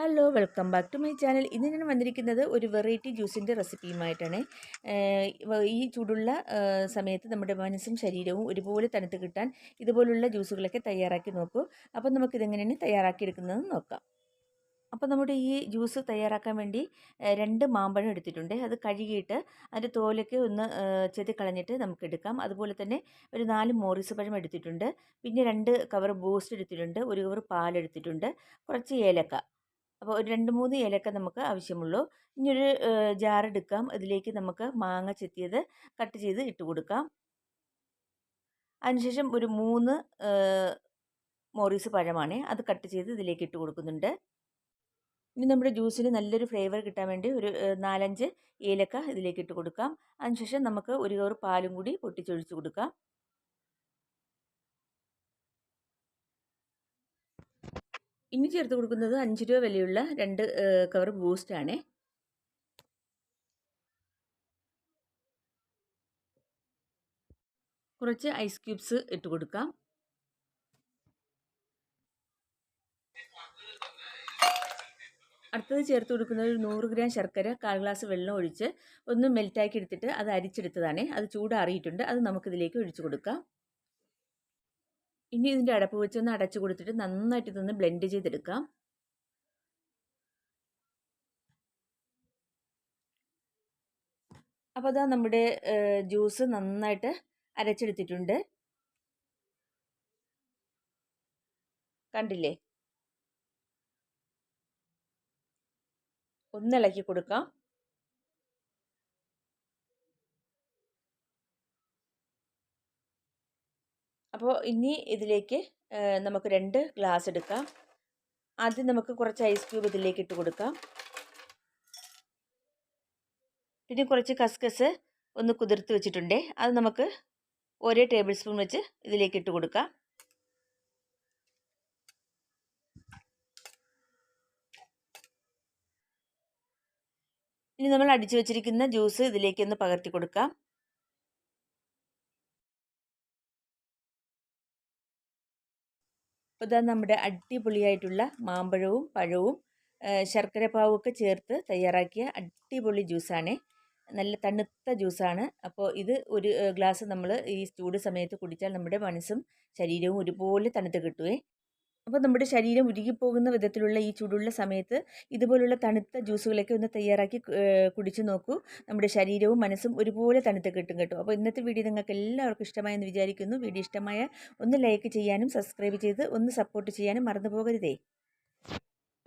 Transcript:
Hello welcome back to my channel. ഇന്ന് ഞാൻ വന്നിരിക്കുന്നത് ഒരു വെറൈറ്റി ജ്യൂസിൻ്റെ റെസിപ്പിയുമായിട്ടാണ്. ഈ ചൂടുള്ള സമയത്ത് നമ്മുടെ മനസ്സും ശരീരവും ഒരുപോലെ തണുത്ത് കിട്ടാൻ ഇതുപോലുള്ള ജ്യൂസുകളൊക്കെ തയ്യാറാക്കി നോക്കൂ. അപ്പോൾ നമുക്കിതെങ്ങനെയാണ് തയ്യാറാക്കിയെടുക്കുന്നതെന്ന് നോക്കാം. അപ്പോൾ നമ്മുടെ ഈ ജ്യൂസ് തയ്യാറാക്കാൻ വേണ്ടി 2 മാമ്പഴം എടുത്തിട്ടുണ്ട്. അത് കഴുകിയിട്ട് അതിൻ്റെ തോലൊക്കെ ഒന്ന് ചെത്തി കളഞ്ഞിട്ട് നമുക്കെടുക്കാം. അതുപോലെ തന്നെ ഒരു 4 മോറിസ് പഴം എടുത്തിട്ടുണ്ട്. പിന്നെ 2 കവർ ബൂസ്റ്റ് എടുത്തിട്ടുണ്ട്. 1 കവർ പാലെടുത്തിട്ടുണ്ട്. കുറച്ച് ഏലക്ക. അപ്പോൾ ഒരു 2, 3 ഏലക്ക നമുക്ക് ആവശ്യമുള്ളൂ. ഇനിയൊരു ജാർ എടുക്കാം. അതിലേക്ക് നമുക്ക് മാങ്ങ ചെത്തിയത് കട്ട് ചെയ്ത് ഇട്ട് കൊടുക്കാം. അതിനുശേഷം ഒരു 3 മോറീസ് പഴമാണ്, അത് കട്ട് ചെയ്ത് ഇതിലേക്ക് ഇട്ട് കൊടുക്കുന്നുണ്ട്. ഇനി നമ്മുടെ ജ്യൂസിന് നല്ലൊരു ഫ്ലേവർ കിട്ടാൻ വേണ്ടി ഒരു 4-5 ഏലക്ക ഇതിലേക്ക് ഇട്ട് കൊടുക്കാം. അതിനുശേഷം നമുക്ക് 1 കവർ പാലും കൂടി പൊട്ടിച്ചൊഴിച്ച് കൊടുക്കാം. ഇനി ചേർത്ത് കൊടുക്കുന്നത് 5 രൂപ വിലയുള്ള 2 കവർ ബൂസ്റ്റാണ്. കുറച്ച് ഐസ് ക്യൂബ്സ് ഇട്ട് കൊടുക്കാം. അടുത്തത് ചേർത്ത് കൊടുക്കുന്നത് ഒരു 100 ഗ്രാം ശർക്കര 1/4 ഗ്ലാസ് വെള്ളം ഒഴിച്ച് ഒന്ന് മെൽറ്റാക്കി എടുത്തിട്ട് അത് അരിച്ചെടുത്തതാണ്. അത് ചൂടാറിയിട്ടുണ്ട്. അത് നമുക്കിതിലേക്ക് ഒഴിച്ചു കൊടുക്കാം. ഇനി ഇതിൻ്റെ അടപ്പ് വെച്ചൊന്ന് അടച്ചു കൊടുത്തിട്ട് നന്നായിട്ട് ഇതൊന്ന് ബ്ലെൻഡ് ചെയ്തെടുക്കാം. അപ്പോൾ അതാ നമ്മുടെ ജ്യൂസ് നന്നായിട്ട് അരച്ചെടുത്തിട്ടുണ്ട്. കണ്ടില്ലേ? ഒന്ന് ഇളക്കി കൊടുക്കാം. അപ്പോൾ ഇനി ഇതിലേക്ക് നമുക്ക് 2 ഗ്ലാസ് എടുക്കാം. ആദ്യം നമുക്ക് കുറച്ച് ഐസ് ക്യൂബ് ഇതിലേക്ക് ഇട്ട് കൊടുക്കാം. പിന്നെ കുറച്ച് കസ്കസ് ഒന്ന് കുതിർത്ത് വെച്ചിട്ടുണ്ട്. അത് നമുക്ക് 1 ടേബിൾ സ്പൂൺ വെച്ച് ഇതിലേക്ക് ഇട്ട് കൊടുക്കാം. ഇനി നമ്മൾ അടിച്ചു വെച്ചിരിക്കുന്ന ജ്യൂസ് ഇതിലേക്ക് ഒന്ന് പകർത്തി കൊടുക്കാം. അപ്പോൾ ഇതാ നമ്മുടെ അടിപൊളിയായിട്ടുള്ള മാമ്പഴവും പഴവും ശർക്കരപ്പാവും ഒക്കെ ചേർത്ത് തയ്യാറാക്കിയ അടിപൊളി ജ്യൂസാണ്. നല്ല തണുത്ത ജ്യൂസാണ്. അപ്പോൾ ഇത് ഒരു ഗ്ലാസ് നമ്മൾ ഈ ചൂട് സമയത്ത് കുടിച്ചാൽ നമ്മുടെ മനസ്സും ശരീരവും ഒരുപോലെ തണുത്ത് കിട്ടുമേ. അപ്പോൾ നമ്മുടെ ശരീരം ഉരുകിപ്പോകുന്ന വിധത്തിലുള്ള ഈ ചൂടുള്ള സമയത്ത് ഇതുപോലുള്ള തണുത്ത ജ്യൂസുകളൊക്കെ ഒന്ന് തയ്യാറാക്കി കുടിച്ചു നോക്കൂ. നമ്മുടെ ശരീരവും മനസ്സും ഒരുപോലെ തണുത്ത് കിട്ടും കേട്ടോ. അപ്പോൾ ഇന്നത്തെ വീഡിയോ നിങ്ങൾക്ക് എല്ലാവർക്കും ഇഷ്ടമായെന്ന് വിചാരിക്കുന്നു. വീഡിയോ ഇഷ്ടമായ ഒന്ന് ലൈക്ക് ചെയ്യാനും സബ്സ്ക്രൈബ് ചെയ്ത് ഒന്ന് സപ്പോർട്ട് ചെയ്യാനും മറന്നു പോകരുതേ.